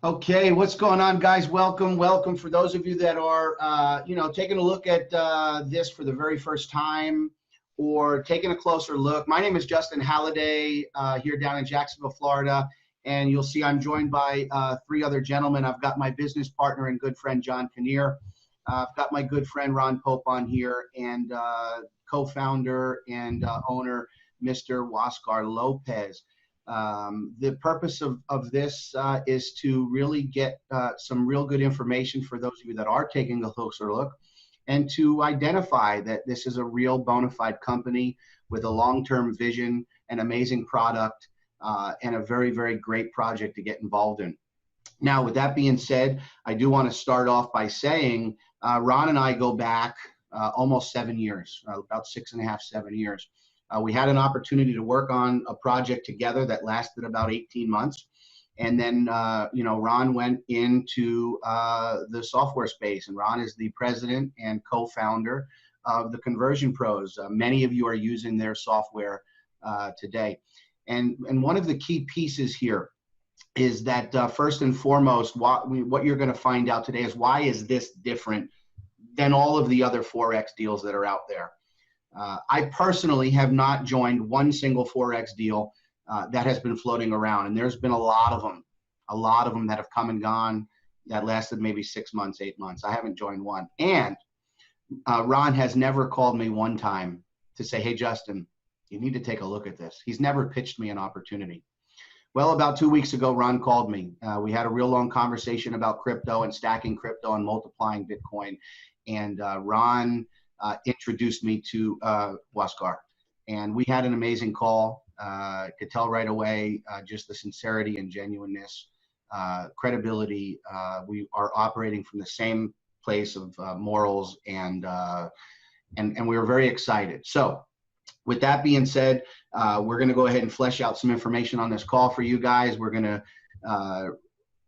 Okay, what's going on, guys? Welcome. For those of you that are, taking a look at this for the very first time or taking a closer look, my name is Justin Halliday here down in Jacksonville, Florida, and you'll see I'm joined by three other gentlemen. I've got my business partner and good friend, John Kinnear. I've got my good friend, Ron Pope, on here, and co-founder and owner, Mr. Huascar Lopez. The purpose of this is to really get some real good information for those of you that are taking a closer look, and to identify that this is a real bona fide company with a long-term vision, an amazing product, and a very, very great project to get involved in. Now, with that being said, I do want to start off by saying Ron and I go back almost 7 years, about 6.5, 7 years. We had an opportunity to work on a project together that lasted about 18 months. And then, Ron went into the software space, and Ron is the president and co-founder of the Conversion Pros. Many of you are using their software today. And one of the key pieces here is that first and foremost, what you're going to find out today is why is this different than all of the other Forex deals that are out there. I personally have not joined one single Forex deal that has been floating around, and there's been a lot of them that have come and gone that lasted maybe 6 months, 8 months. I haven't joined one. And Ron has never called me one time to say, hey, Justin, you need to take a look at this. He's never pitched me an opportunity. Well, about 2 weeks ago, Ron called me. We had a real long conversation about crypto and stacking crypto and multiplying Bitcoin. And Ron introduced me to Huascar, and we had an amazing call. Could tell right away just the sincerity and genuineness, credibility. We are operating from the same place of morals, and we were very excited. So, with that being said, we're going to go ahead and flesh out some information on this call for you guys.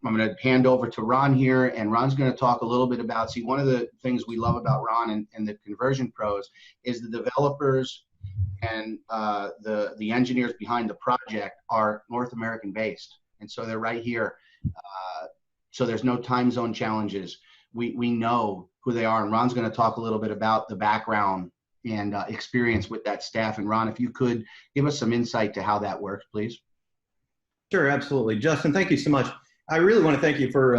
I'm going to hand over to Ron here, and Ron's going to talk a little bit about, one of the things we love about Ron and the Conversion Pros is the developers and the engineers behind the project are North American based. And so they're right here. So there's no time zone challenges. We know who they are, and Ron's going to talk a little bit about the background and experience with that staff. And Ron, if you could give us some insight to how that works, please. Sure, absolutely. Justin, thank you so much. I really want to thank you for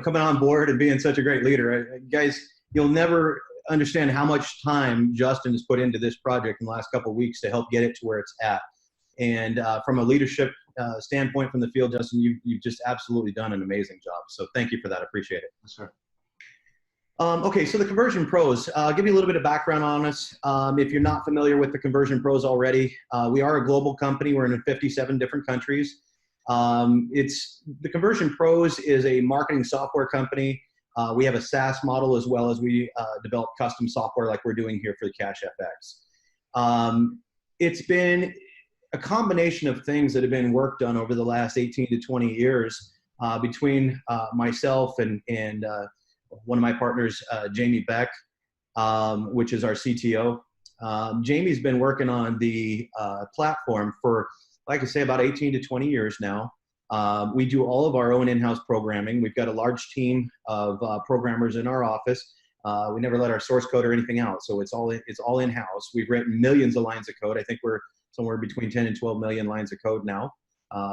coming on board and being such a great leader. Guys, you'll never understand how much time Justin has put into this project in the last couple of weeks to help get it to where it's at. And from a leadership standpoint from the field, Justin, you've just absolutely done an amazing job. So thank you for that. I appreciate it. Yes, sir. Okay, so the Conversion Pros, I'll give you a little bit of background on us. If you're not familiar with the Conversion Pros already, we are a global company. We're in 57 different countries. The Conversion Pros is a marketing software company. We have a SaaS model, as well as we develop custom software like we're doing here for the Cash FX. It's been a combination of things that have been worked on over the last 18 to 20 years between myself and one of my partners, Jamie Beck, which is our CTO. Jamie's been working on the platform for, like I say, about 18 to 20 years now. We do all of our own in-house programming. We've got a large team of programmers in our office. We never let our source code or anything out, so it's all in-house. We've written millions of lines of code. I think we're somewhere between 10 and 12 million lines of code now.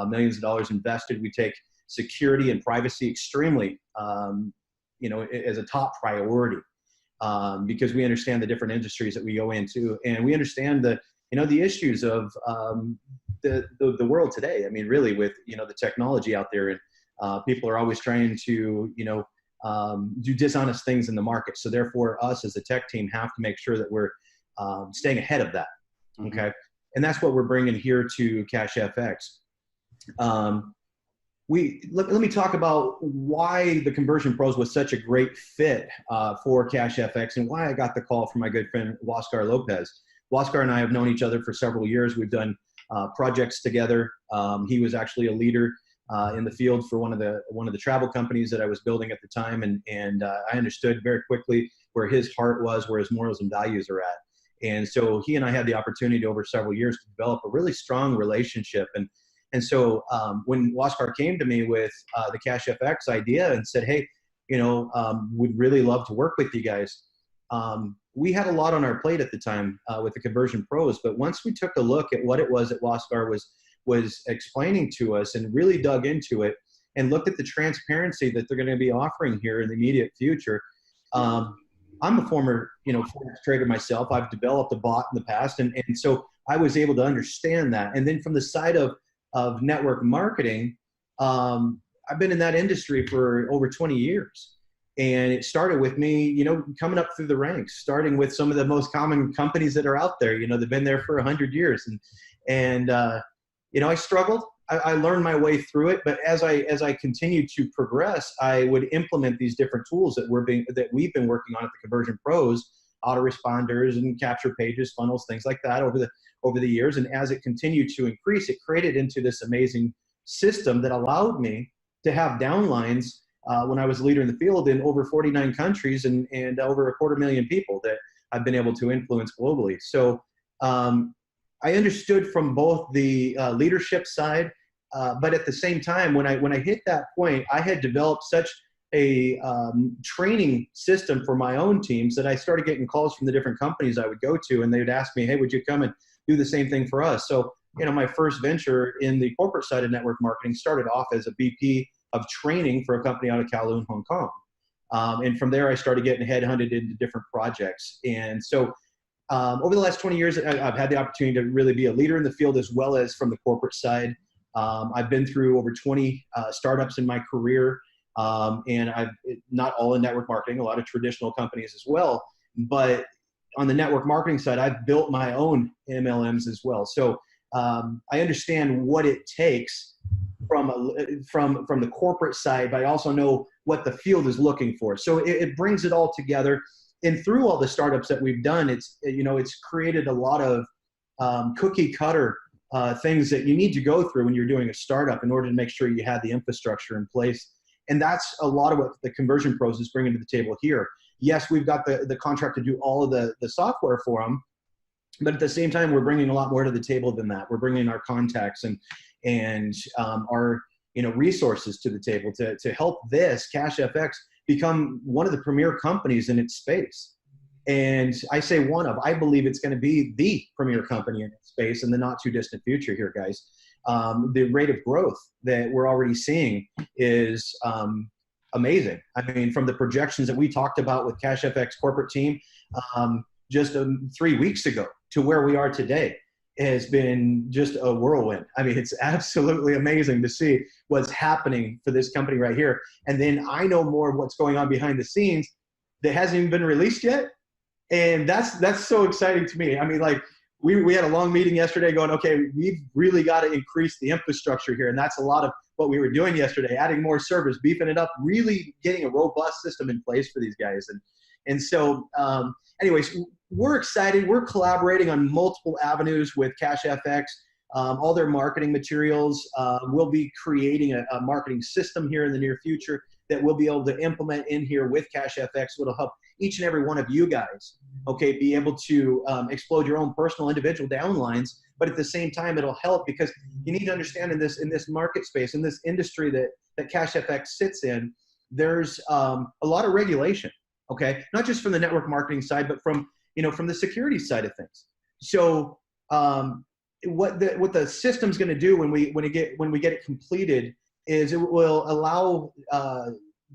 Millions of dollars invested. We take security and privacy extremely, as a top priority, because we understand the different industries that we go into, and we understand the issues of the world today. I mean, really, with the technology out there, and people are always trying to do dishonest things in the market. So therefore, us as a tech team have to make sure that we're staying ahead of that. Okay, mm-hmm. And that's what we're bringing here to Cash FX. Let me talk about why the Conversion Pros was such a great fit for Cash FX, and why I got the call from my good friend Huascar Lopez. Huascar and I have known each other for several years. We've done projects together. He was actually a leader in the field for one of the travel companies that I was building at the time, and I understood very quickly where his heart was, where his morals and values are at. And so he and I had the opportunity over several years to develop a really strong relationship. And And so when Huascar came to me with the Cash FX idea and said, hey, we'd really love to work with you guys. We had a lot on our plate at the time with the Conversion Pros, but once we took a look at what it was that Huascar was explaining to us and really dug into it and looked at the transparency that they're going to be offering here in the immediate future. I'm a former, Forex trader myself. I've developed a bot in the past. And so I was able to understand that. And then from the side of network marketing, I've been in that industry for over 20 years. And it started with me, coming up through the ranks, starting with some of the most common companies that are out there. They've been there for 100 years. And I struggled. I learned my way through it, but as I continued to progress, I would implement these different tools that we've been working on at the Conversion Pros, autoresponders and capture pages, funnels, things like that over the years. And as it continued to increase, it created into this amazing system that allowed me to have downlines when I was a leader in the field in over 49 countries and over 250,000 people that I've been able to influence globally. So I understood from both the leadership side, but at the same time, when I hit that point, I had developed such a training system for my own teams that I started getting calls from the different companies I would go to, and they would ask me, hey, would you come and do the same thing for us? So, my first venture in the corporate side of network marketing started off as a VP of training for a company out of Kowloon, Hong Kong. And from there, I started getting headhunted into different projects. And so over the last 20 years, I've had the opportunity to really be a leader in the field as well as from the corporate side. I've been through over 20 startups in my career, and I've not all in network marketing, a lot of traditional companies as well. But on the network marketing side, I've built my own MLMs as well. So I understand what it takes from the corporate side, but I also know what the field is looking for. So it brings it all together. And through all the startups that we've done, it's created a lot of cookie cutter things that you need to go through when you're doing a startup in order to make sure you have the infrastructure in place. And that's a lot of what the Conversion Pros is bringing to the table here. Yes, we've got the contract to do all of the software for them, but at the same time, we're bringing a lot more to the table than that. We're bringing our contacts and our resources to the table to help this Cash FX become one of the premier companies in its space. And I say I believe it's going to be the premier company in its space in the not too distant future here, guys. The rate of growth that we're already seeing is amazing. I mean, from the projections that we talked about with Cash FX corporate team just 3 weeks ago to where we are today has been just a whirlwind. I mean, it's absolutely amazing to see what's happening for this company right here. And then I know more of what's going on behind the scenes that hasn't even been released yet. And that's so exciting to me. I mean, like we had a long meeting yesterday going, okay, we've really got to increase the infrastructure here. And that's a lot of what we were doing yesterday, adding more servers, beefing it up, really getting a robust system in place for these guys. And so anyways, we're excited. We're collaborating on multiple avenues with Cash FX. All their marketing materials. We'll be creating a marketing system here in the near future that we'll be able to implement in here with Cash FX, which will help each and every one of you guys, okay, be able to explode your own personal individual downlines. But at the same time, it'll help because you need to understand in this market space, in this industry that Cash FX sits in, there's a lot of regulation, okay, not just from the network marketing side, but from the security side of things. So what the system's going to do when we get it completed is it will allow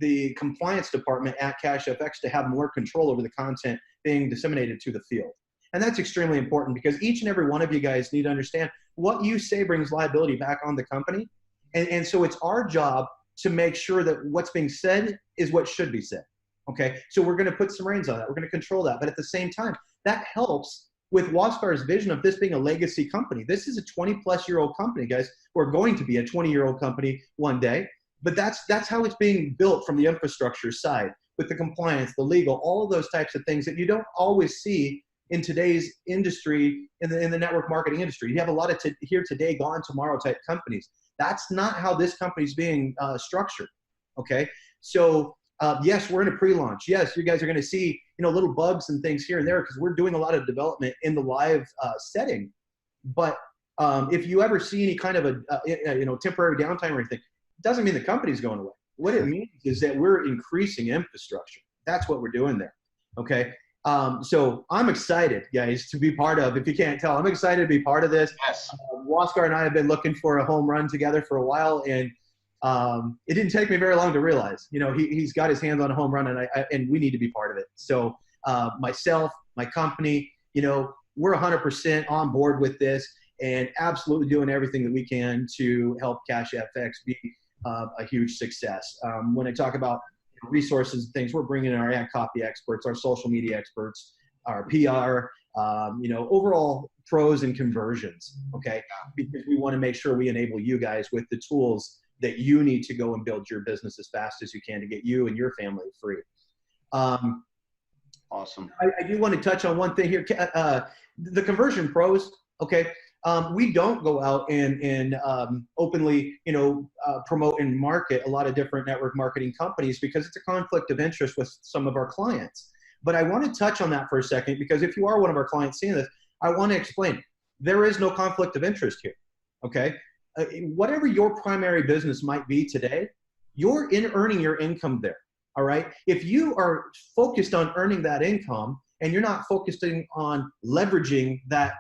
the compliance department at Cash FX to have more control over the content being disseminated to the field. And that's extremely important because each and every one of you guys need to understand what you say brings liability back on the company. And so it's our job to make sure that what's being said is what should be said. Okay, so we're going to put some reins on that. We're going to control that. But at the same time, that helps with Huascar's vision of this being a legacy company. This is a 20-plus-year-old company, guys. We're going to be a 20-year-old company one day. But that's how it's being built from the infrastructure side with the compliance, the legal, all of those types of things that you don't always see in today's industry, in the network marketing industry. You have a lot of here today, gone tomorrow type companies. That's not how this company's being structured, okay? So yes, we're in a pre-launch. Yes, you guys are going to see little bugs and things here and there because we're doing a lot of development in the live setting. But If you ever see any kind of temporary downtime or anything, it doesn't mean the company's going away. What it means is that we're increasing infrastructure. That's what we're doing there. Okay. So I'm excited, guys, to be part of. If you can't tell, I'm excited to be part of this. Yes. Huascar and I have been looking for a home run together for a while, and it didn't take me very long to realize, he's got his hands on a home run, and we need to be part of it. So myself, my company, we're 100% on board with this and absolutely doing everything that we can to help Cash FX be a huge success. When I talk about resources and things, we're bringing in our ad copy experts, our social media experts, our PR, overall pros and conversions, okay? Because we want to make sure we enable you guys with the tools that you need to go and build your business as fast as you can to get you and your family free. Awesome. I do want to touch on one thing here. The conversion pros, okay? We don't go out and openly, promote and market a lot of different network marketing companies because it's a conflict of interest with some of our clients. But I want to touch on that for a second, because if you are one of our clients seeing this, I want to explain there is no conflict of interest here. Okay. Whatever your primary business might be today, you're earning your income there. All right. If you are focused on earning that income and you're not focusing on leveraging that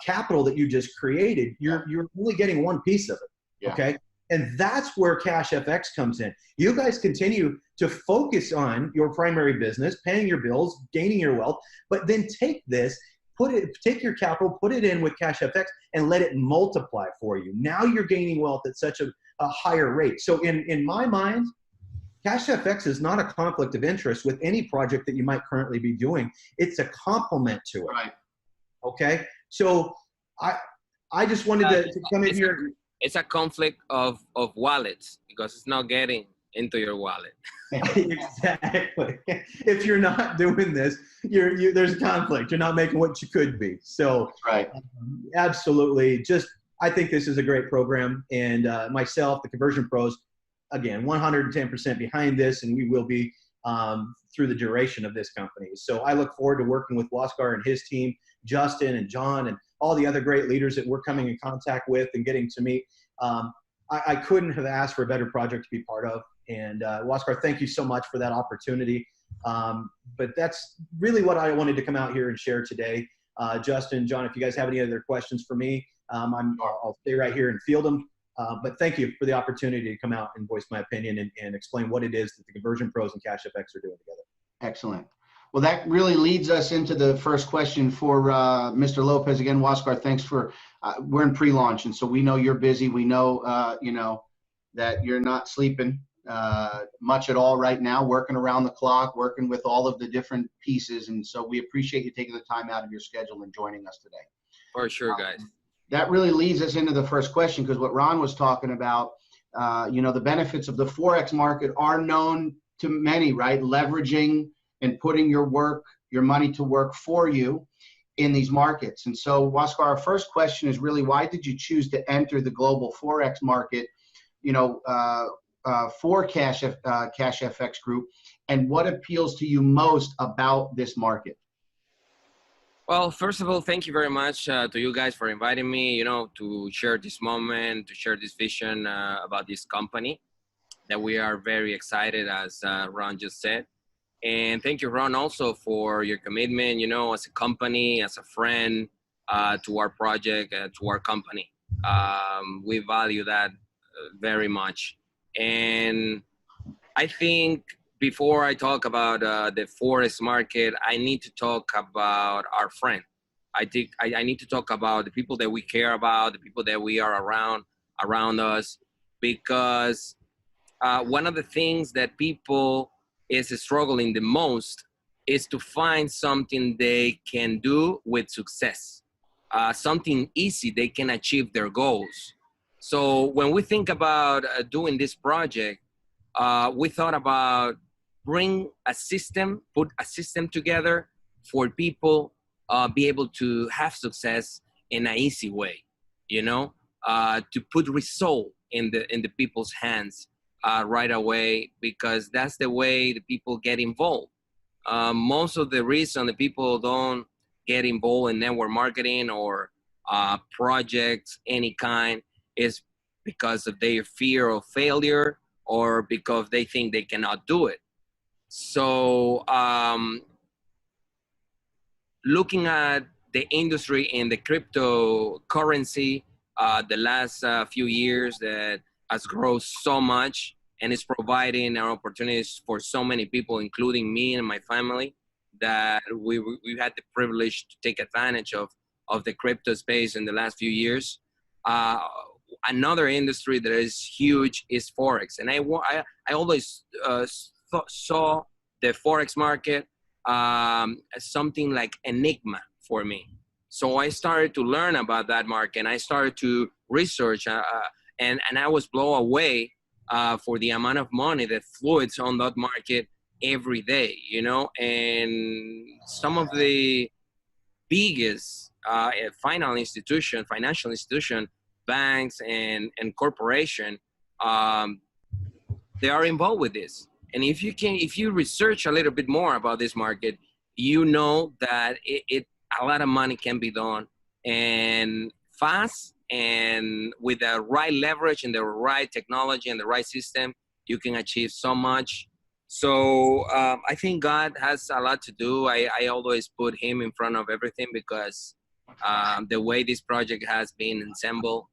capital that you just created, you're only getting one piece of it. Yeah. Okay. And that's where Cash FX comes in. You guys continue to focus on your primary business, paying your bills, gaining your wealth, but then take this, take your capital, put it in with Cash FX and let it multiply for you. Now you're gaining wealth at such a higher rate. So in my mind, Cash FX is not a conflict of interest with any project that you might currently be doing. It's a complement to it. Right. Okay. So I just wanted to come in here. It's a conflict of wallets because it's not getting into your wallet. Exactly. If you're not doing this, there's a conflict. You're not making what you could be. So right. Absolutely. I think this is a great program, and myself, the Conversion Pros, again, 110% behind this, and we will be through the duration of this company. So I look forward to working with Huascar and his team, Justin and John, and all the other great leaders that we're coming in contact with and getting to meet. I couldn't have asked for a better project to be part of. And Huascar, thank you so much for that opportunity. But that's really what I wanted to come out here and share today. Justin, John, if you guys have any other questions for me, I'll stay right here and field them. But thank you for the opportunity to come out and voice my opinion and explain what it is that the Conversion Pros and Cash FX are doing together. Excellent. Well, that really leads us into the first question for Mr. Lopez. Again, Huascar, thanks for, we're in pre-launch, and so we know you're busy. We know, that you're not sleeping much at all right now, working around the clock, working with all of the different pieces. And so we appreciate you taking the time out of your schedule and joining us today. For sure, guys. That really leads us into the first question, because what Ron was talking about, the benefits of the Forex market are known to many, right? Leveraging and putting your money to work for you in these markets. And so, Huascar, our first question is really, why did you choose to enter the global Forex market, for Cash FX Group, and what appeals to you most about this market? Well, first of all, thank you very much to you guys for inviting me, to share this moment, to share this vision about this company that we are very excited, as Ron just said. And thank you, Ron, also for your commitment, as a company, as a friend, to our project, to our company. We value that very much. And I think before I talk about the Forex market, I need to talk about our friend. I think I need to talk about the people that we care about, the people that we are around us, because one of the things that people is struggling the most is to find something they can do with success, something easy they can achieve their goals. So when we think about doing this project, we thought about put a system together for people be able to have success in an easy way, to put result in the people's hands right away, because that's the way the people get involved. Most of the reason the people don't get involved in network marketing or projects, any kind, is because of their fear of failure or because they think they cannot do it. So looking at the industry in the cryptocurrency, the last few years that has grown so much and is providing opportunities for so many people, including me and my family, that we had the privilege to take advantage of the crypto space in the last few years. Another industry that is huge is Forex. And I always saw the Forex market as something like enigma for me. So I started to learn about that market, and I started to research, and I was blown away for the amount of money that fluids on that market every day, you know. And some of the biggest financial institution, banks and corporation, they are involved with this. And if you research a little bit more about this market, you know that a lot of money can be done, and fast, and with the right leverage and the right technology and the right system, you can achieve so much. So I think God has a lot to do. I always put him in front of everything, because the way this project has been assembled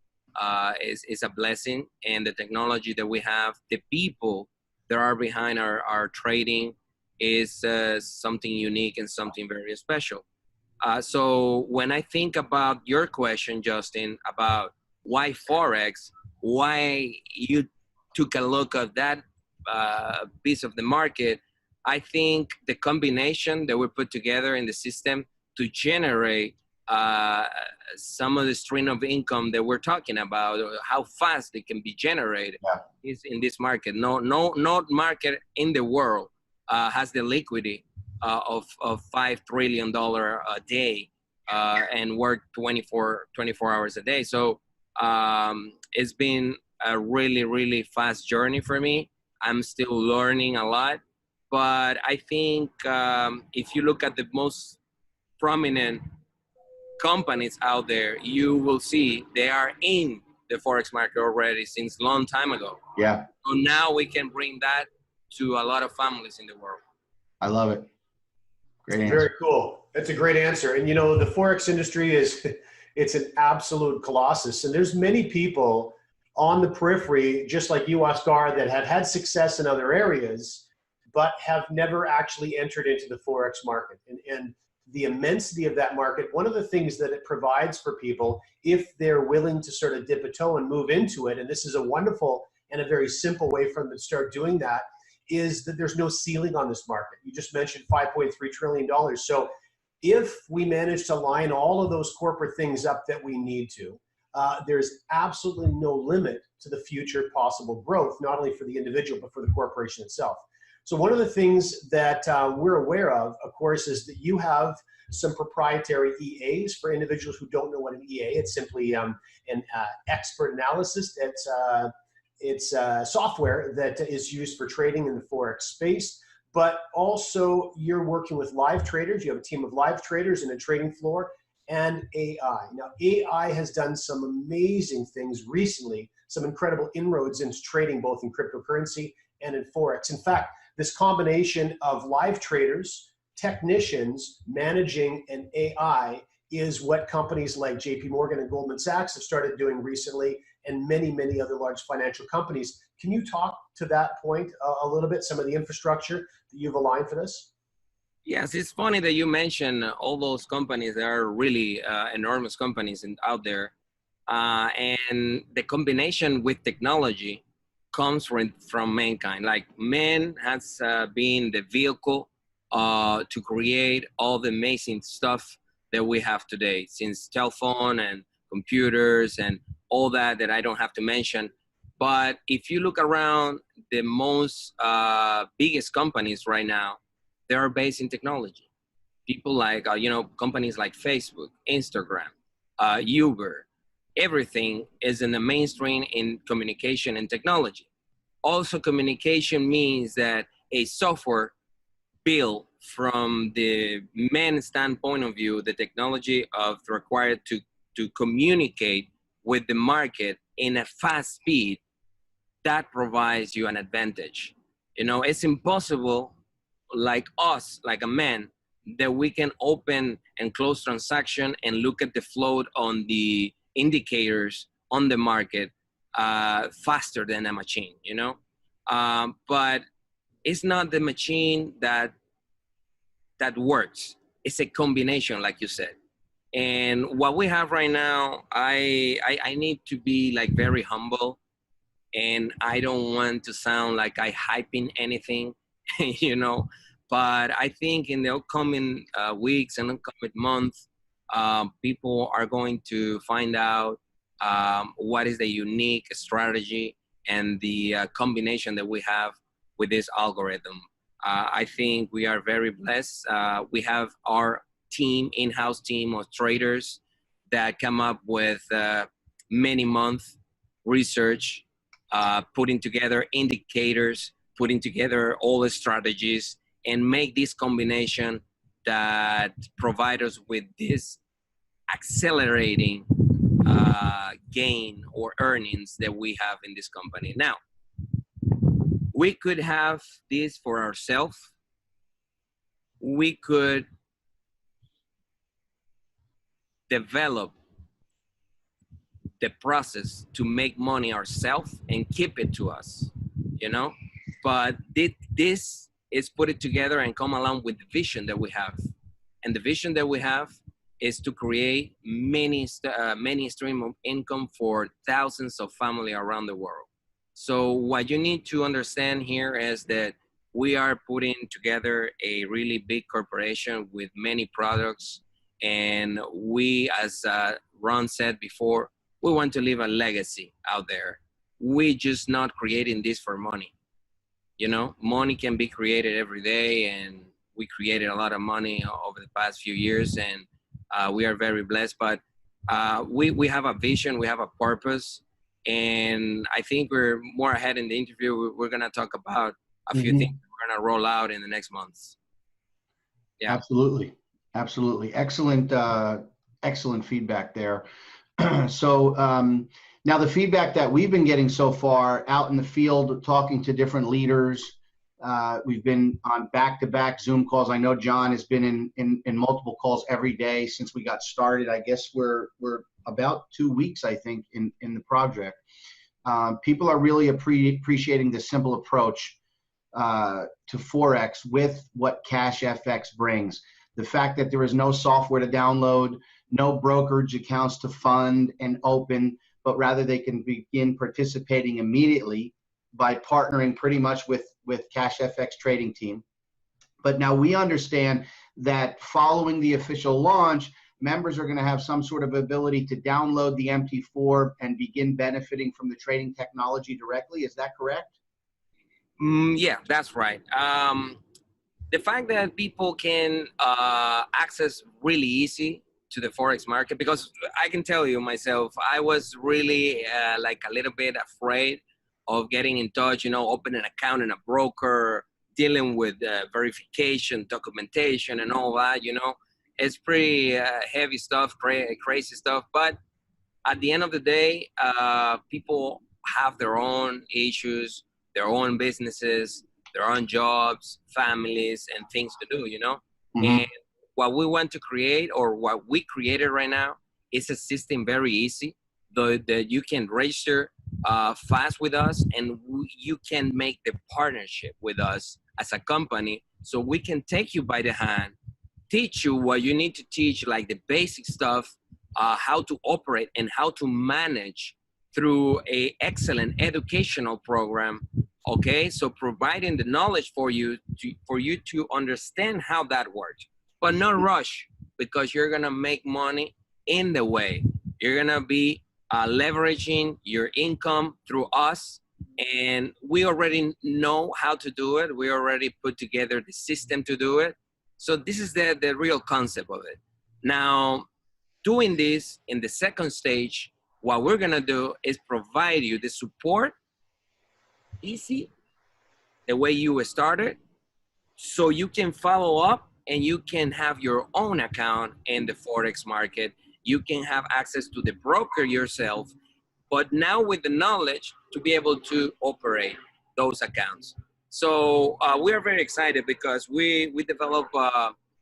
is a blessing. And the technology that we have, the people that are behind our trading, is something unique and something very special. So when I think about your question, Justin, about why Forex, why you took a look at that piece of the market, I think the combination that we put together in the system to generate some of the stream of income that we're talking about, or how fast it can be generated, is in this market. No market in the world has the liquidity of $5 trillion a day and work 24 hours a day. So it's been a really, really fast journey for me. I'm still learning a lot, but I think if you look at the most prominent companies out there, you will see they are in the Forex market already since a long time ago. Yeah. So now we can bring that to a lot of families in the world. I love it. Great answer. Very cool. That's a great answer. And you know, the Forex industry it's an absolute colossus. And there's many people on the periphery, just like you, Huascar, that have had success in other areas, but have never actually entered into the Forex market. And the immensity of that market, one of the things that it provides for people, if they're willing to sort of dip a toe and move into it, and this is a wonderful and a very simple way for them to start doing that, is that there's no ceiling on this market. You just mentioned $5.3 trillion. So if we manage to line all of those corporate things up that we need to, there's absolutely no limit to the future possible growth, not only for the individual, but for the corporation itself. So one of the things that we're aware of course, is that you have some proprietary EAs for individuals who don't know what an EA. It's simply an expert analysis. It's software that is used for trading in the Forex space, but also you're working with live traders. You have a team of live traders in a trading floor, and AI. Now, AI has done some amazing things recently, some incredible inroads into trading, both in cryptocurrency and in Forex. In fact, this combination of live traders, technicians, managing an AI is what companies like JP Morgan and Goldman Sachs have started doing recently, and many, many other large financial companies. Can you talk to that point a little bit, some of the infrastructure that you've aligned for this? Yes, it's funny that you mentioned all those companies that are really enormous companies out there. And the combination with technology comes from mankind. Like man has been the vehicle to create all the amazing stuff that we have today, since telephone and computers and all that I don't have to mention. But if you look around, the most biggest companies right now, they are based in technology. People like, companies like Facebook, Instagram, Uber, everything is in the mainstream in communication and technology. Also, communication means that a software built from the man standpoint of view, the technology of required to to communicate with the market in a fast speed, that provides you an advantage. You know, it's impossible like us, like a man, that we can open and close transaction and look at the float on the indicators on the market faster than a machine, you know? But it's not the machine that works. It's a combination, like you said. And what we have right now, I need to be like very humble, and I don't want to sound like I hyping anything, you know. But I think in the upcoming weeks and upcoming months, people are going to find out what is the unique strategy and the combination that we have with this algorithm. I think we are very blessed. We have our team, in-house team of traders that come up with many month research, putting together indicators, putting together all the strategies, and make this combination that provide us with this accelerating gain or earnings that we have in this company. Now, we could have this for ourselves. We could develop the process to make money ourselves and keep it to us, you know? But this is put it together and come along with the vision that we have. And the vision that we have is to create many streams of income for thousands of families around the world. So what you need to understand here is that we are putting together a really big corporation with many products. And we, as Ron said before, we want to leave a legacy out there. We just not creating this for money. You know, money can be created every day, and we created a lot of money over the past few years, and we are very blessed. But we have a vision, we have a purpose, and I think we're more ahead in the interview. We're gonna talk about a few things we're gonna roll out in the next months. Yeah, absolutely, absolutely, excellent, excellent feedback there. So now the feedback that we've been getting so far out in the field, talking to different leaders, we've been on back-to-back Zoom calls. I know John has been in multiple calls every day since we got started. I guess we're about 2 weeks, I think, in the project. People are really appreciating the simple approach to Forex with what Cash FX brings. The fact that there is no software to download, no brokerage accounts to fund and open, but rather they can begin participating immediately by partnering pretty much with Cash FX trading team. But now we understand that following the official launch, members are going to have some sort of ability to download the MT4 and begin benefiting from the trading technology directly. Is that correct? Yeah, that's right. The fact that people can access really easy to the Forex market, because I can tell you myself, I was really like a little bit afraid of getting in touch, you know, opening an account in a broker, dealing with verification, documentation, and all that, you know. It's pretty heavy stuff, crazy stuff. But at the end of the day, people have their own issues, their own businesses, their own jobs, families, and things to do, you know. And what we want to create, or what we created right now, is a system very easy, that you can register fast with us, and you can make the partnership with us as a company, so we can take you by the hand, teach you what you need to teach, like the basic stuff, how to operate and how to manage through a excellent educational program. Okay, so providing the knowledge for you to understand how that works, but not rush, because you're gonna make money in the way. You're gonna be leveraging your income through us, and we already know how to do it. We already put together the system to do it. So this is the real concept of it. Now, doing this in the second stage, what we're gonna do is provide you the support easy, the way you started, so you can follow up and you can have your own account in the Forex market. you can have access to the broker yourself, but now with the knowledge to be able to operate those accounts. So we are very excited because we develop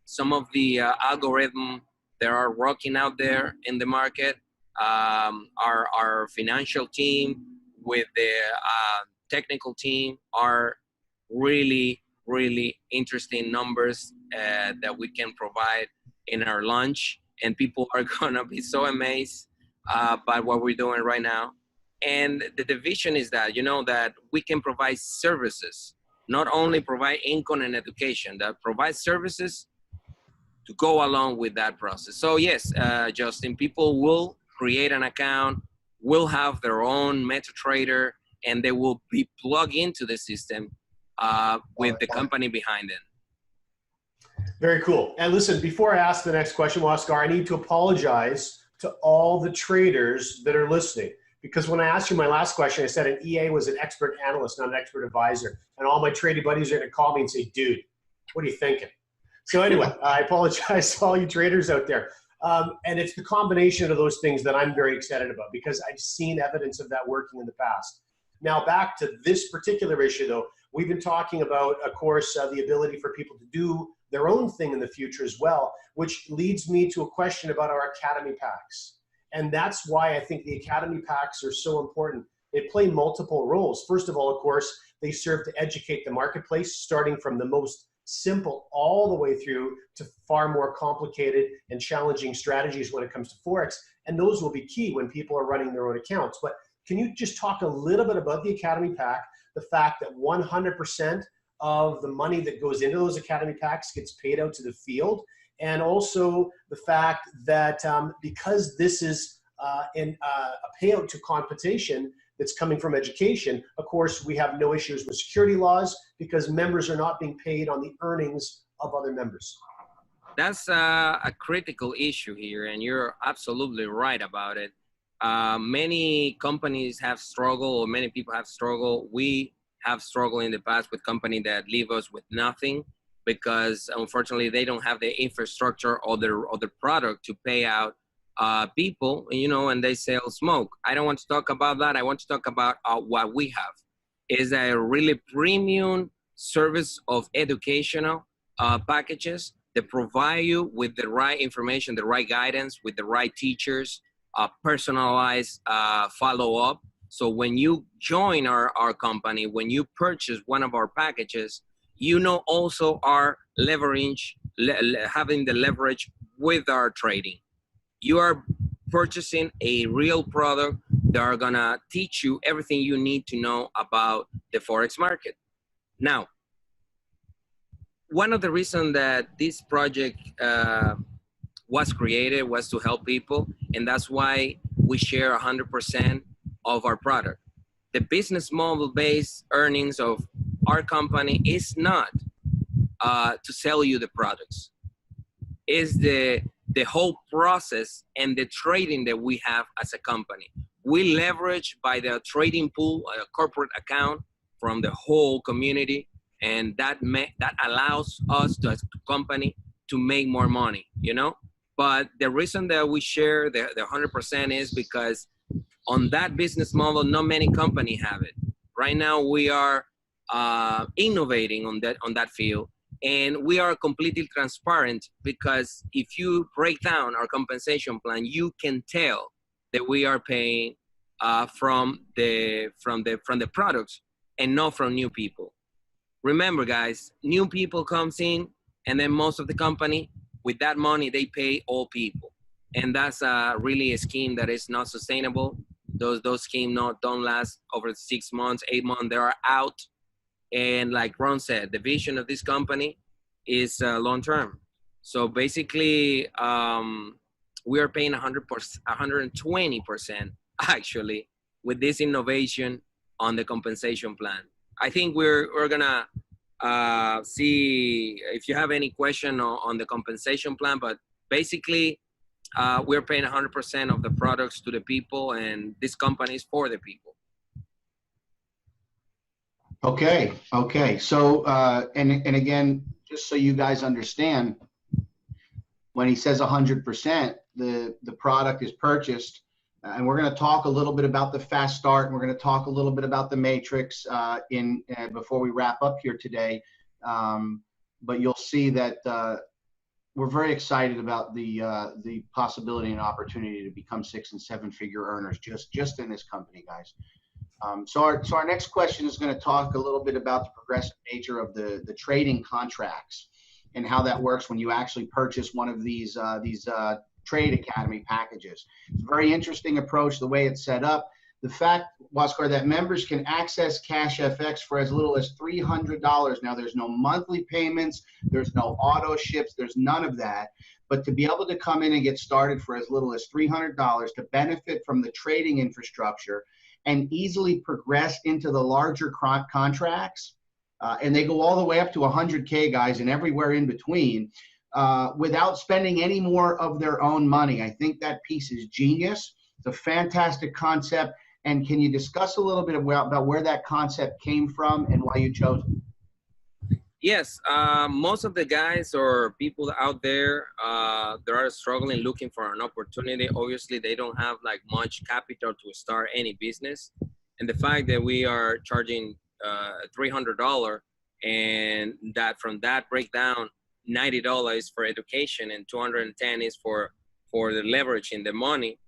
some of the algorithm that are working out there in the market. Our financial team with the technical team are really interesting numbers that we can provide in our launch, and people are gonna be so amazed by what we're doing right now. And the vision is that, you know, that we can provide services, not only provide income and education, that provide services to go along with that process. So yes, Justin, people will create an account, will have their own MetaTrader, and they will be plugged into the system with the company behind them. Very cool. And listen, before I ask the next question, Huascar, I need to apologize to all the traders that are listening. Because when I asked you my last question, I said an EA was an expert analyst, not an expert advisor. And all my trading buddies are going to call me and say, dude, what are you thinking? So anyway, I apologize to all you traders out there. And it's the combination of those things that I'm very excited about, because I've seen evidence of that working in the past. Now back to this particular issue, though. We've been talking about, of course, the ability for people to do their own thing in the future as well, which leads me to a question about our Academy packs. And that's why I think the Academy packs are so important. They play multiple roles. First of all, of course, they serve to educate the marketplace, starting from the most simple all the way through to far more complicated and challenging strategies when it comes to Forex. And those will be key when people are running their own accounts. But can you just talk a little bit about the Academy pack, the fact that 100% of the money that goes into those Academy packs gets paid out to the field, and also the fact that because this is a payout to compensation that's coming from education, of course, we have no issues with security laws because members are not being paid on the earnings of other members. That's a critical issue here, and you're absolutely right about it. Many companies have struggled, or many people have struggled. We have struggled in the past with companies that leave us with nothing because unfortunately they don't have the infrastructure or the product to pay out people, you know, and they sell smoke. I don't want to talk about that. I want to talk about what we have is a really premium service of educational packages that provide you with the right information, the right guidance, with the right teachers, personalized follow-up. So when you join our company, when you purchase one of our packages, you know also our leverage, having the leverage with our trading. You are purchasing a real product that are gonna teach you everything you need to know about the Forex market. Now, one of the reasons that this project was created was to help people, and that's why we share 100% of our product. The business model based earnings of our company is not to sell you the products. It's the whole process and the trading that we have as a company. We leverage by the trading pool, a corporate account from the whole community, and that allows us as a company to make more money, you know? But the reason that we share the 100% is because on that business model, not many companies have it. Right now, we are innovating on that field, and we are completely transparent because if you break down our compensation plan, you can tell that we are paying from the products and not from new people. Remember, guys, new people comes in, and then most of the company, with that money, they pay all people. And that's really a scheme that is not sustainable. Those schemes don't last over 6 months, 8 months, they are out. And like Ron said, the vision of this company is long-term. So basically, we are paying 120% actually with this innovation on the compensation plan. I think we're gonna see if you have any question on the compensation plan, but basically we're paying 100% of the products to the people, and this company is for the people. Okay. So, and again, just so you guys understand, when he says 100%, the product is purchased. And we're going to talk a little bit about the fast start, and we're going to talk a little bit about the matrix before we wrap up here today. But you'll see that we're very excited about the possibility and opportunity to become 6- and 7-figure earners just in this company, guys. So our next question is going to talk a little bit about the progressive nature of the trading contracts and how that works when you actually purchase one of these Trade Academy packages. It's a very interesting approach, the way it's set up. The fact, Huascar, that members can access Cash FX for as little as $300. Now, there's no monthly payments, there's no auto ships, there's none of that. But to be able to come in and get started for as little as $300 to benefit from the trading infrastructure and easily progress into the larger contracts, and they go all the way up to 100K, guys, and everywhere in between, without spending any more of their own money. I think that piece is genius. It's a fantastic concept. And can you discuss a little bit about where that concept came from and why you chose it? Yes, most of the guys or people out there, they are struggling, looking for an opportunity. Obviously, they don't have like much capital to start any business. And the fact that we are charging $300 and that from that breakdown, $90 for education and $210 is for the leverage in the money.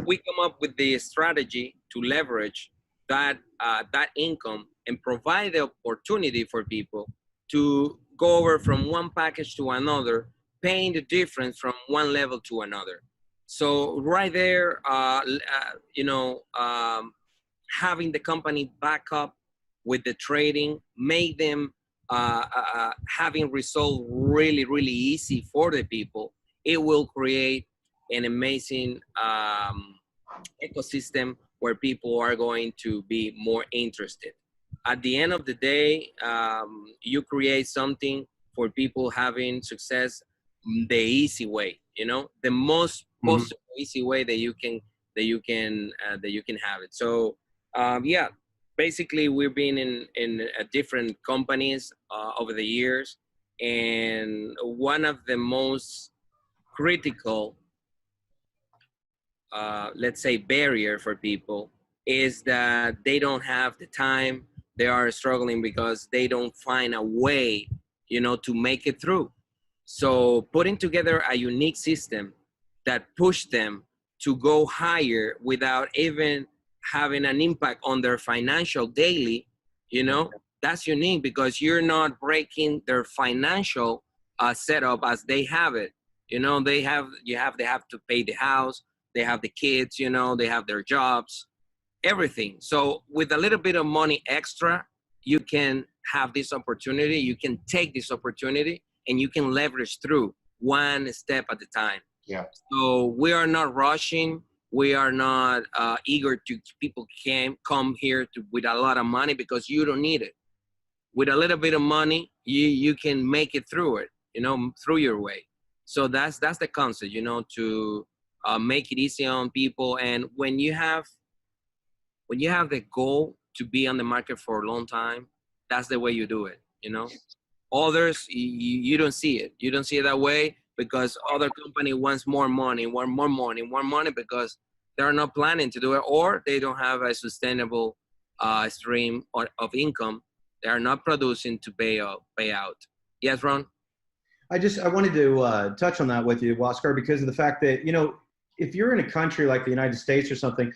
We come up with the strategy to leverage that income and provide the opportunity for people to go over from one package to another, paying the difference from one level to another. So right there, having the company back up with the trading, make them having result really, really easy for the people. It will create an amazing ecosystem where people are going to be more interested. At the end of the day, you create something for people having success the easy way, the most possible easy way that you can have it. So yeah, basically we've been in different companies over the years, and one of the most critical let's say barrier for people is that they don't have the time. They are struggling because they don't find a way, to make it through. So putting together a unique system that pushed them to go higher without even having an impact on their financial daily, that's unique because you're not breaking their financial setup as they have it. They have to pay the house, they have the kids, they have their jobs, everything. So with a little bit of money extra, you can have this opportunity, you can take this opportunity, and you can leverage through one step at a time. Yeah. So we are not rushing. We are not eager to people can come here with a lot of money because you don't need it. With a little bit of money, you can make it through it, through your way. So that's the concept, to make it easy on people. And when you have the goal to be on the market for a long time, that's the way you do it. Others, you don't see it. You don't see it that way because other company wants more money because they're not planning to do it, or they don't have a sustainable stream of income. They are not producing to pay out. Yes, Ron? I wanted to touch on that with you, Huascar, because of the fact that, if you're in a country like the United States or something,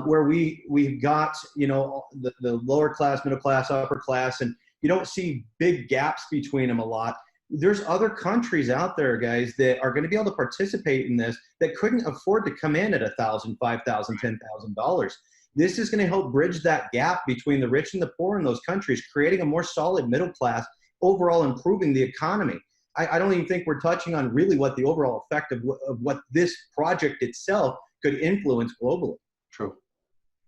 where we've got, the lower class, middle class, upper class, and you don't see big gaps between them a lot. There's other countries out there, guys, that are going to be able to participate in this that couldn't afford to come in at $1,000, $5,000, $10,000. This is going to help bridge that gap between the rich and the poor in those countries, creating a more solid middle class, overall improving the economy. I don't even think we're touching on really what the overall effect of what this project itself could influence globally. True.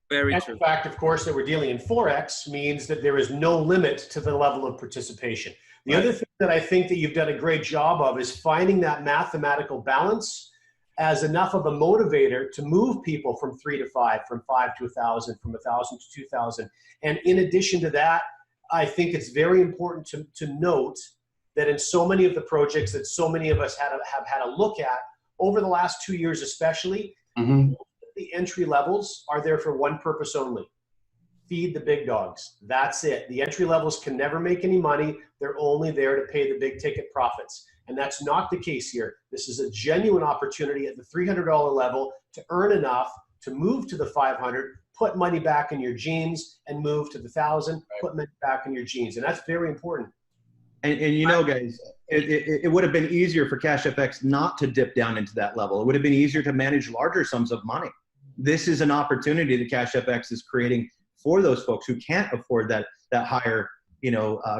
Very and true. The fact, of course, that we're dealing in Forex means that there is no limit to the level of participation. The other thing that I think that you've done a great job of is finding that mathematical balance as enough of a motivator to move people from 3 to 5, from 5 to 1,000, from 1,000 to 2,000. And in addition to that, I think it's very important to note that in so many of the projects that so many of us have had a look at, over the last 2 years especially, the entry levels are there for one purpose only: feed the big dogs. That's it. The entry levels can never make any money. They're only there to pay the big ticket profits. And that's not the case here. This is a genuine opportunity at the $300 level to earn enough to move to the 500, put money back in your jeans, and move to the 1,000, put money back in your jeans. And that's very important. And you know, guys, it would have been easier for CashFX not to dip down into that level. It would have been easier to manage larger sums of money. This is an opportunity that CashFX is creating for those folks who can't afford that higher,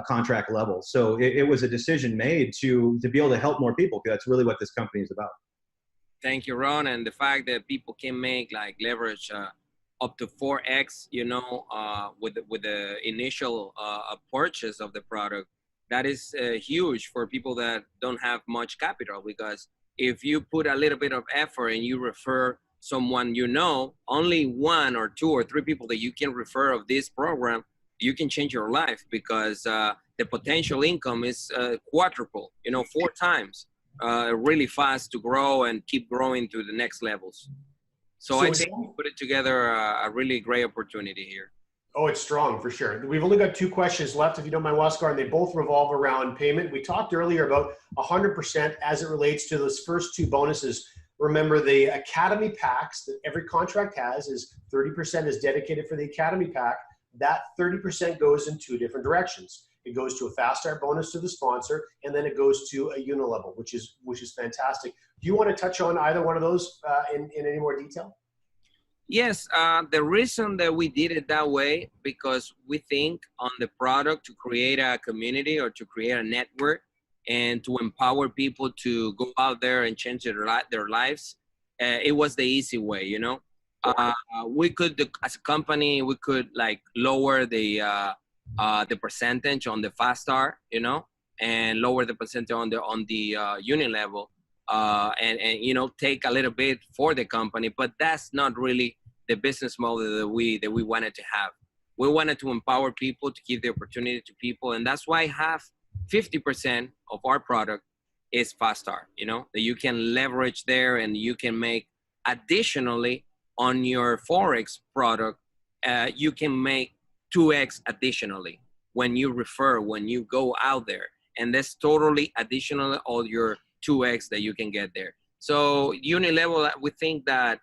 contract level. So it was a decision made to be able to help more people. That's really what this company is about. Thank you, Ron. And the fact that people can make like leverage up to 4x, with the initial purchase of the product, that is huge for people that don't have much capital. Because if you put a little bit of effort and you refer someone, only 1 or 2 or 3 people that you can refer of this program, you can change your life, because the potential income is quadruple, 4 times, really fast to grow and keep growing to the next levels. So I think we put it together a really great opportunity here. Oh, it's strong for sure. We've only got 2 questions left, if you don't mind, Huascar, and they both revolve around payment. We talked earlier about 100% as it relates to those first 2 bonuses. Remember, the Academy packs that every contract has is 30% is dedicated for the Academy pack. That 30% goes in 2 different directions. It goes to a fast start bonus to the sponsor, and then it goes to a unilevel, which is fantastic. Do you want to touch on either one of those in any more detail? Yes, the reason that we did it that way, because we think on the product to create a community or to create a network and to empower people to go out there and change their lives. It was the easy way, we could, as a company, we could like lower the percentage on the fast start, and lower the percentage on the unit level, and take a little bit for the company, but that's not really the business model that we wanted to have. We wanted to empower people, to give the opportunity to people, and that's why 50% of our product is fast start, that you can leverage there, and you can make additionally on your Forex product, you can make 2x additionally when you refer, when you go out there, and that's totally additional all your 2x that you can get there. So unit level, we think that,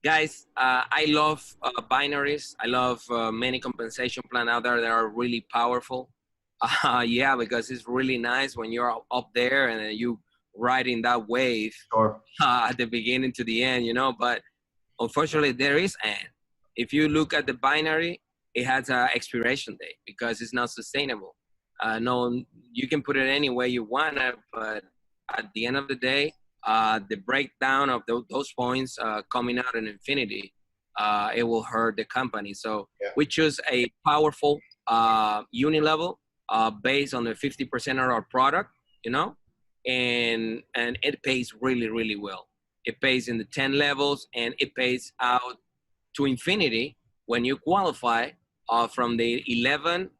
guys, I love binaries. I love many compensation plan out there that are really powerful. Yeah, because it's really nice when you're up there and you riding that wave at the beginning to the end, but unfortunately there is an. If you look at the binary, it has an expiration date because it's not sustainable. No, you can put it any way you want it, but at the end of the day, the breakdown of those points coming out in infinity, it will hurt the company. So we choose a powerful unit level based on the 50% of our product, and it pays really, really well. It pays in the 10 levels, and it pays out to infinity when you qualify from the 11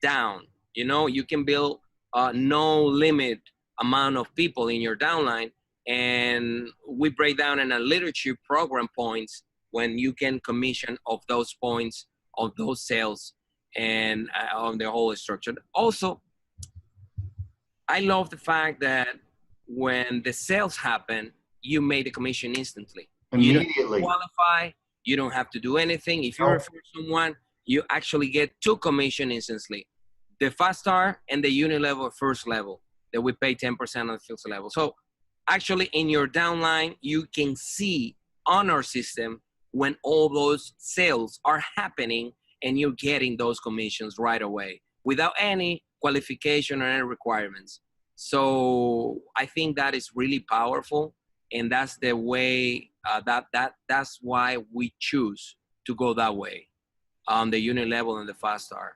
down. You can build no limit amount of people in your downline, and we break down in a leadership program points when you can commission of those points of those sales and on the whole structure. Also, I love the fact that when the sales happen, you made the commission instantly. Immediately. You don't qualify. You don't have to do anything. If you refer someone, you actually get 2 commission instantly. The fast start and the unit level first level that we pay 10% on the first level. So actually in your downline, you can see on our system when all those sales are happening and you're getting those commissions right away without any qualification or any requirements. So I think that is really powerful, and that's the way that's why we choose to go that way on the unit level and the fast start.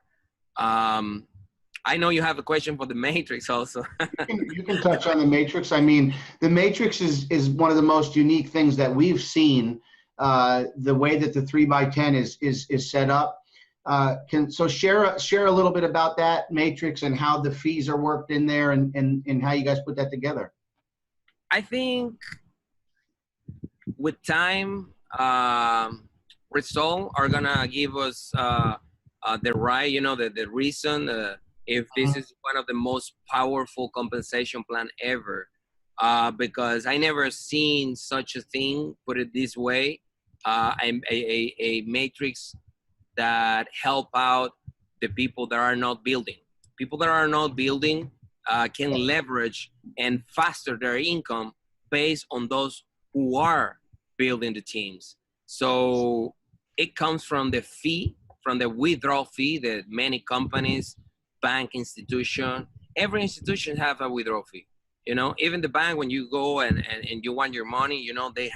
I know you have a question for the matrix also. You can touch on the matrix. I mean, the matrix is one of the most unique things that we've seen. The way that the 3x10 is set up. So share a little bit about that matrix and how the fees are worked in there, and how you guys put that together. I think with time, results are gonna give us the right, the reason if this is one of the most powerful compensation plan ever. Because I never seen such a thing, put it this way, a matrix that help out the people that are not building. People that are not building can leverage and faster their income based on those who are building the teams. So it comes from the fee, from the withdrawal fee that many companies, bank institution, every institution have a withdrawal fee. Even the bank, when you go and you want your money, they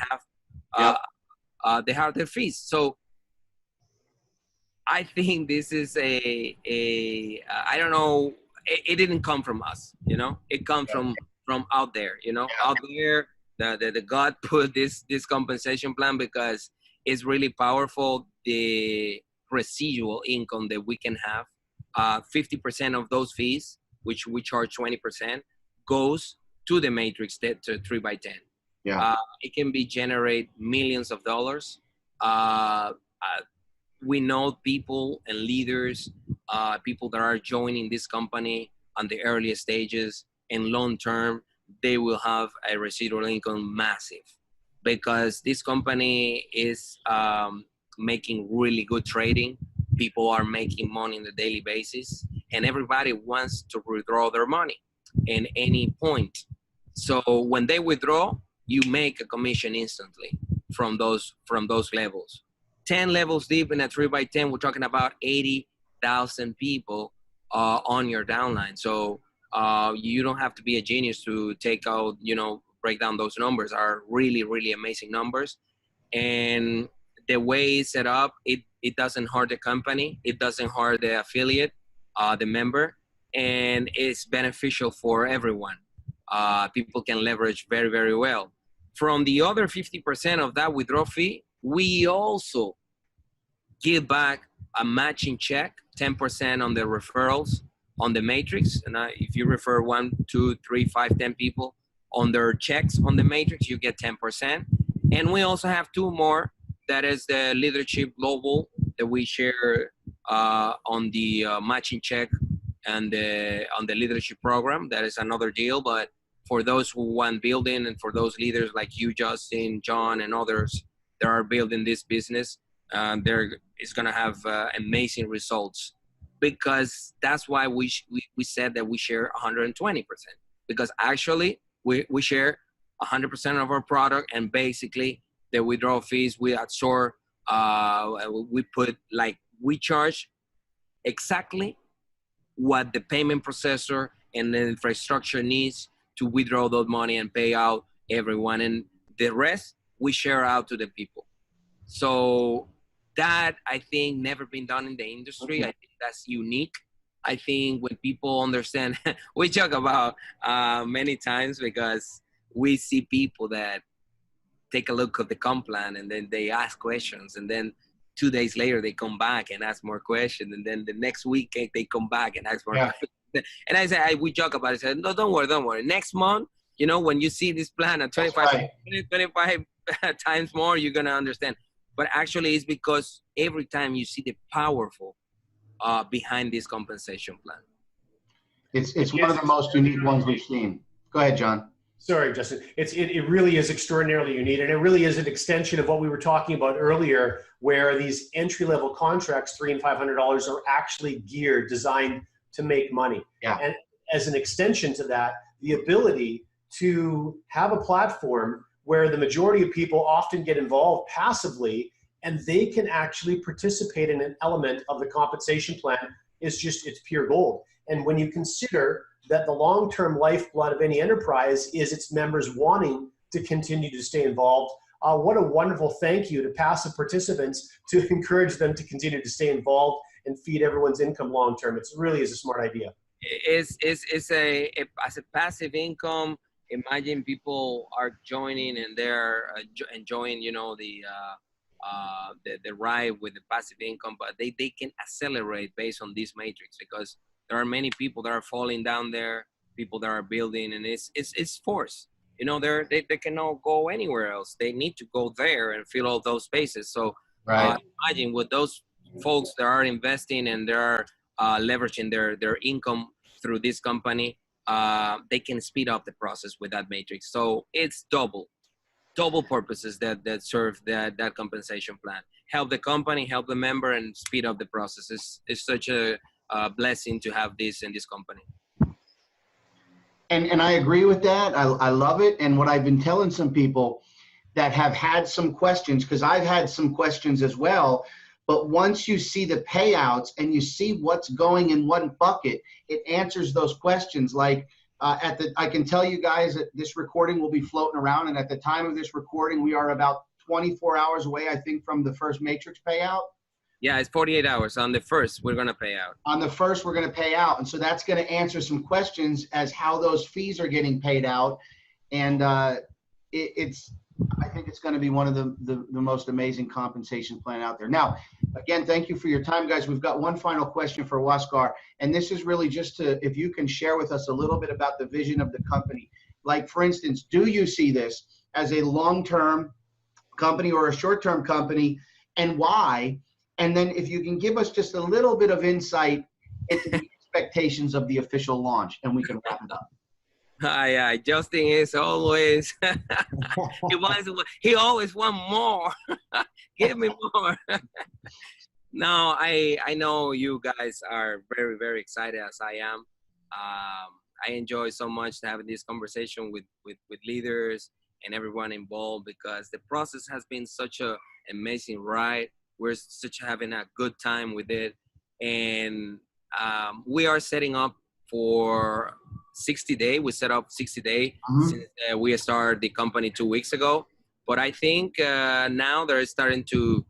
have their fees. So I think this is I don't know, it didn't come from us, it comes from out there, out there, the God put this compensation plan because it's really powerful. The residual income that we can have, 50% of those fees, which we charge 20%, goes to the matrix to 3x10. Yeah. It can be generate millions of dollars. We know people and leaders, people that are joining this company on the earliest stages, and long term, they will have a residual income massive because this company is making really good trading. People are making money on a daily basis, and everybody wants to withdraw their money in any point. So when they withdraw, you make a commission instantly from those levels. 10 levels deep in a 3x10, we're talking about 80,000 people on your downline. So you don't have to be a genius to take out, break down those numbers. Are really, really amazing numbers. And the way it's set up, it doesn't hurt the company. It doesn't hurt the affiliate, the member, and it's beneficial for everyone. People can leverage very, very well. From the other 50% of that withdrawal fee, we also give back a matching check, 10% on the referrals on the matrix. And if you refer 1, 2, 3, 5, 10 people on their checks on the matrix, you get 10%. And we also have 2 more. That is the leadership global that we share on the matching check and on the leadership program. That is another deal. But for those who want building, and for those leaders like you, Justin, John, and others that are building this business, it's going to have amazing results, because that's why we said that we share 120%, because actually we share 100% of our product, and basically the withdrawal fees we absorb, we charge exactly what the payment processor and the infrastructure needs to withdraw that money and pay out everyone, and the rest we share out to the people. So that, I think, never been done in the industry. I think that's unique. I think when people understand, we joke about many times, because we see people that take a look at the comp plan and then they ask questions, and then 2 days later they come back and ask more questions, and then the next week they come back and ask more questions. And I say, we joke about it. I said, no, don't worry. Next month, when you see this plan at 25 times more, you're going to understand. But actually, it's because every time you see the powerful behind this compensation plan. It's one of the most unique ones we've seen. Go ahead, John. Sorry, Justin. It really is extraordinarily unique, and it really is an extension of what we were talking about earlier, where these entry-level contracts, $300 and $500, are actually designed to make money. Yeah. And as an extension to that, the ability to have a platform where the majority of people often get involved passively, and they can actually participate in an element of the compensation plan, it's pure gold. And when you consider that the long-term lifeblood of any enterprise is its members wanting to continue to stay involved, what a wonderful thank you to passive participants to encourage them to continue to stay involved and feed everyone's income long-term. It really is a smart idea. It's as a passive income. Imagine people are joining and they're enjoying, the ride with the passive income, but they can accelerate based on this matrix, because there are many people that are falling down there, people that are building, and it's forced. you know, they cannot go anywhere else. They need to go there and fill all those spaces. So Right. imagine with those folks that are investing and they're leveraging their income through this company, they can speed up the process with that matrix. So it's double purposes that serve that compensation plan. Help the company, help the member, and speed up the process. It's such a blessing to have this in this company. And I agree with that. I love it. And what I've been telling some people that have had some questions, because I've had some questions as well, but once you see the payouts and you see what's going in one bucket, it answers those questions. Like I can tell you guys that this recording will be floating around, and at the time of this recording, we are about 24 hours away, I think, from the first matrix payout. Yeah, it's 48 hours. On the first, we're going to pay out. On the first, we're going to pay out. And so that's going to answer some questions as how those fees are getting paid out. And I think it's going to be one of the most amazing compensation plan out there. Now, again, thank you for your time, guys. We've got one final question for Huascar. And this is really just if you can share with us a little bit about the vision of the company. Like, for instance, do you see this as a long-term company or a short-term company, and why? And then if you can give us just a little bit of insight into the expectations of the official launch, and we can wrap it up. Yeah, Justin is always, he always want more. Give me more. No, I know you guys are very, very excited as I am. I enjoy so much having this conversation with leaders and everyone involved, because the process has been such an amazing ride. We're having a good time with it. And we are setting up for 60 days. We set up 60 days since we started the company 2 weeks ago. But I think now they're starting to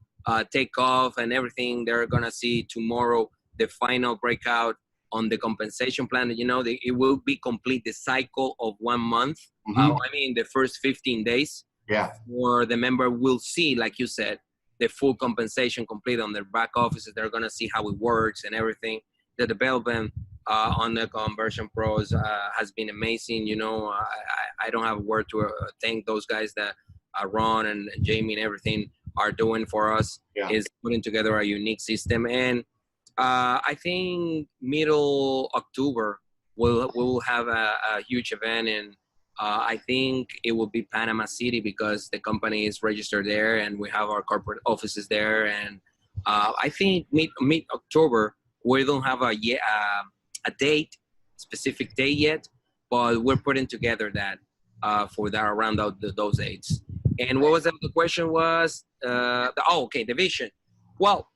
take off and everything. They're going to see tomorrow the final breakout on the compensation plan. You know, it will be complete the cycle of 1 month. I mean, the first 15 days. Yeah. Where the member will see, like you said, the full compensation complete on their back offices. They're going to see how it works and everything. The development on the Conversion Pros has been amazing. You know, I don't have a word to thank those guys that Ron and Jamie and everything are doing for us. Yeah. Is putting together a unique system. And I think middle October we'll have a huge event, and I think it will be Panama City, because the company is registered there and we have our corporate offices there. And I think mid October, we don't have a specific date yet, but we're putting together that for that around those dates. And what was the question was? The vision. Well,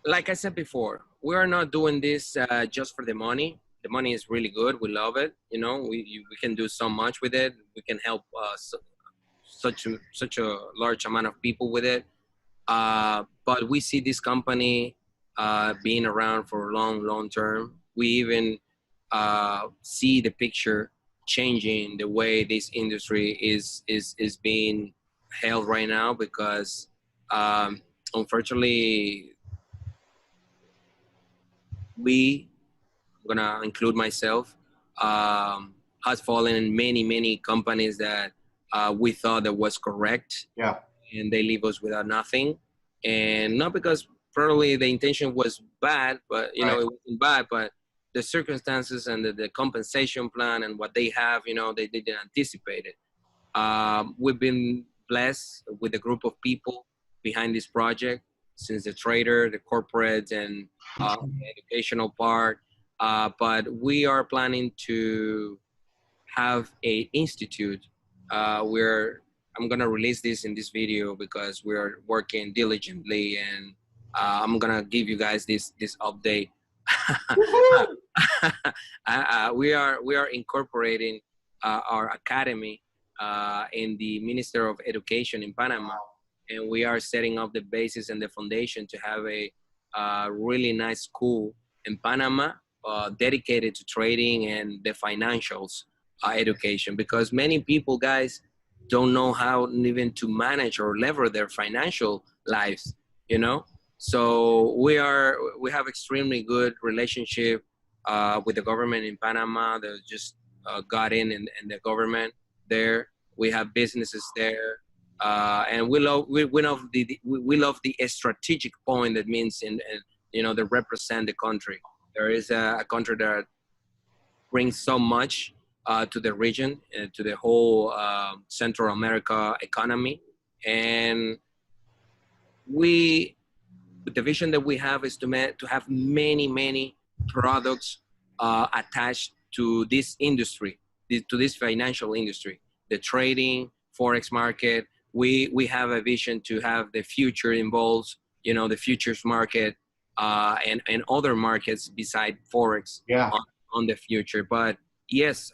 like I said before, we are not doing this just for the money. The money is really good. We love it. You know, we can do so much with it. We can help such a large amount of people with it. But we see this company being around for long term. We even see the picture changing the way this industry is being held right now, because unfortunately, I'm gonna include myself, has fallen in many companies that we thought that was correct. Yeah. And they leave us without nothing. And not because probably the intention was bad, but you know, it wasn't bad, but the circumstances and the compensation plan and what they have, you know, they didn't anticipate it. We've been blessed with a group of people behind this project, since the trader, the corporate, and the educational part. But we are planning to have an institute where I'm going to release this in this video, because we're working diligently, and I'm going to give you guys this update. We are incorporating our academy in the Minister of Education in Panama, and we are setting up the basis and the foundation to have a really nice school in Panama dedicated to trading and the financials education, because many people, guys, don't know how even to manage or lever their financial lives, you know. So we have extremely good relationship with the government in Panama. They're just got in the government there. We have businesses there, and we love the strategic point that means that represent the country. There is a country that brings so much to the region, to the whole Central America economy, and the vision that we have is to have many products attached to this industry, to this financial industry, the trading, forex market. We have a vision to have the future involves, the futures market and other markets beside forex on the future. But yes,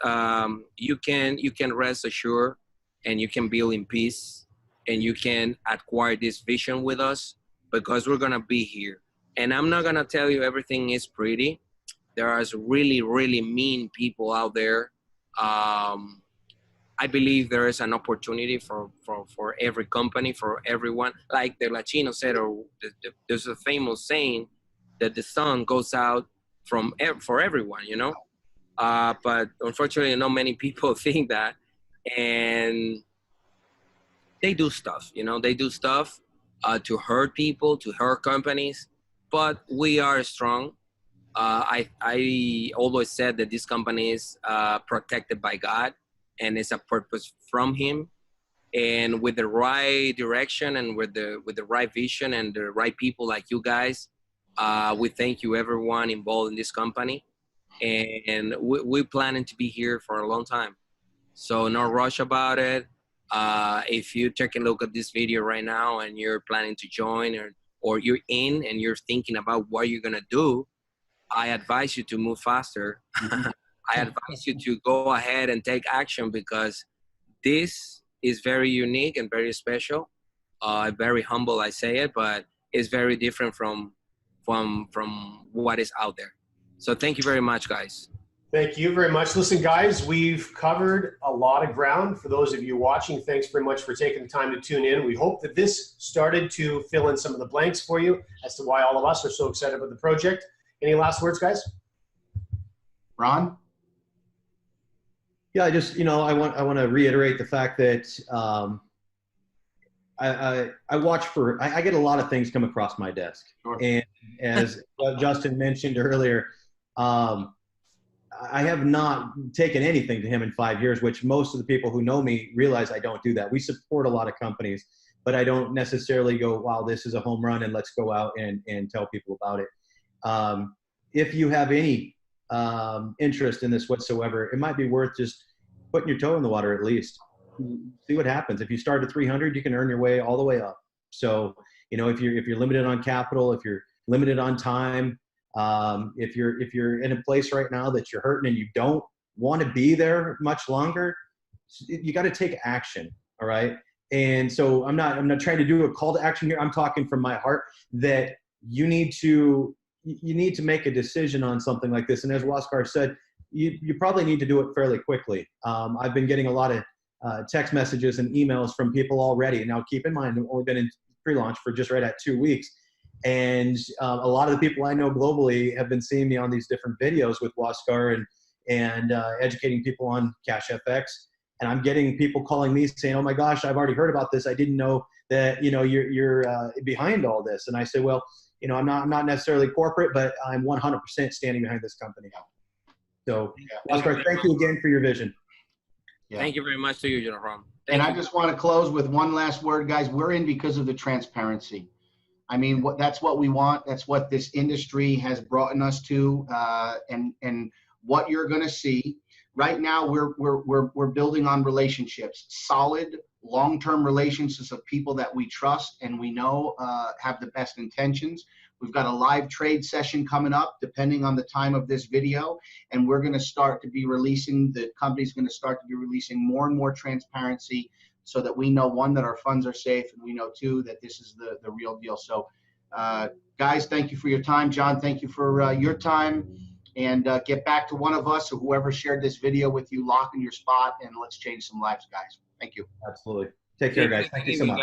you can rest assured, and you can build in peace, and you can acquire this vision with us, because we're gonna be here. And I'm not gonna tell you everything is pretty. There are really mean people out there. I believe there is an opportunity for every company, for everyone. Like the Latino said, or there's a famous saying that the sun goes out for everyone, but unfortunately, not many people think that, and they do stuff, they do stuff to hurt people, to hurt companies, but we are strong. I always said that this company is protected by God, and it's a purpose from Him. And with the right direction, and with the right vision, and the right people like you guys, we thank you, everyone involved in this company. And we're planning to be here for a long time. So no rush about it. If you take a look at this video right now and you're planning to join, or you're in and you're thinking about what you're gonna do, I advise you to move faster. I advise you to go ahead and take action, because this is very unique and very special. Very humble, I say it, but it's very different from what is out there. So thank you very much, guys. Thank you very much. Listen, guys, we've covered a lot of ground. For those of you watching, thanks very much for taking the time to tune in. We hope that this started to fill in some of the blanks for you as to why all of us are so excited about the project. Any last words, guys? Ron? Yeah, I want to reiterate the fact that I watch for, I get a lot of things come across my desk. Sure. And as Justin mentioned earlier, I have not taken anything to him in 5 years, which most of the people who know me realize I don't do that. We support a lot of companies, but I don't necessarily go, wow, this is a home run and let's go out and tell people about it. If you have any interest in this whatsoever, it might be worth just putting your toe in the water at least. See what happens. If you start at 300, you can earn your way all the way up. So, if you're limited on capital, if you're limited on time, if you're in a place right now that you're hurting and you don't want to be there much longer, you got to take action. All right. And so I'm not trying to do a call to action here. I'm talking from my heart that you need to make a decision on something like this. And as Huascar said, you probably need to do it fairly quickly. I've been getting a lot of text messages and emails from people already. Now, keep in mind, I've only been in pre-launch for just right at 2 weeks. And a lot of the people I know globally have been seeing me on these different videos with Huascar and educating people on Cash FX. And I'm getting people calling me saying, oh my gosh, I've already heard about this. I didn't know that, you're behind all this. And I say, well, I'm not necessarily corporate, but I'm 100% standing behind this company. So, Huascar, thank you again for your vision. Yeah. Thank you very much to you, General. And I just want to close with one last word, guys. We're in because of the transparency. I mean, that's what we want. That's what this industry has brought us to, and what you're going to see right now. We're building on relationships, solid, long-term relationships of people that we trust and we know have the best intentions. We've got a live trade session coming up, depending on the time of this video, and we're going to start to be releasing. The company's going to start to be releasing more and more transparency, so that we know, one, that our funds are safe, and we know, two, that this is the real deal. So, guys, thank you for your time. John, thank you for your time. And get back to one of us or whoever shared this video with you, lock in your spot, and let's change some lives, guys. Thank you. Absolutely. Take care, guys. Thank you so much.